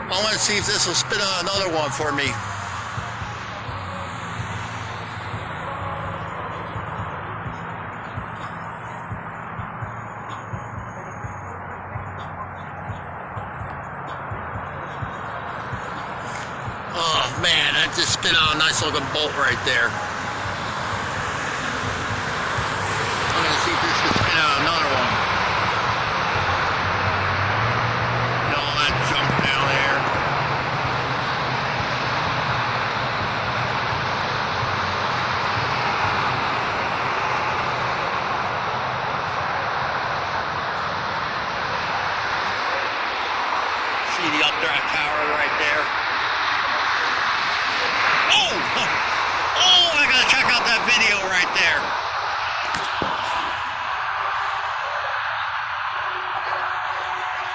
I want to see if this will spin on another one for me. Oh man, that just spit out a nice looking bolt right there. I'm gonna see if this can spin out another one. All that junk down there. See the updraft tower right there. Oh! Oh, I gotta check out that video right there.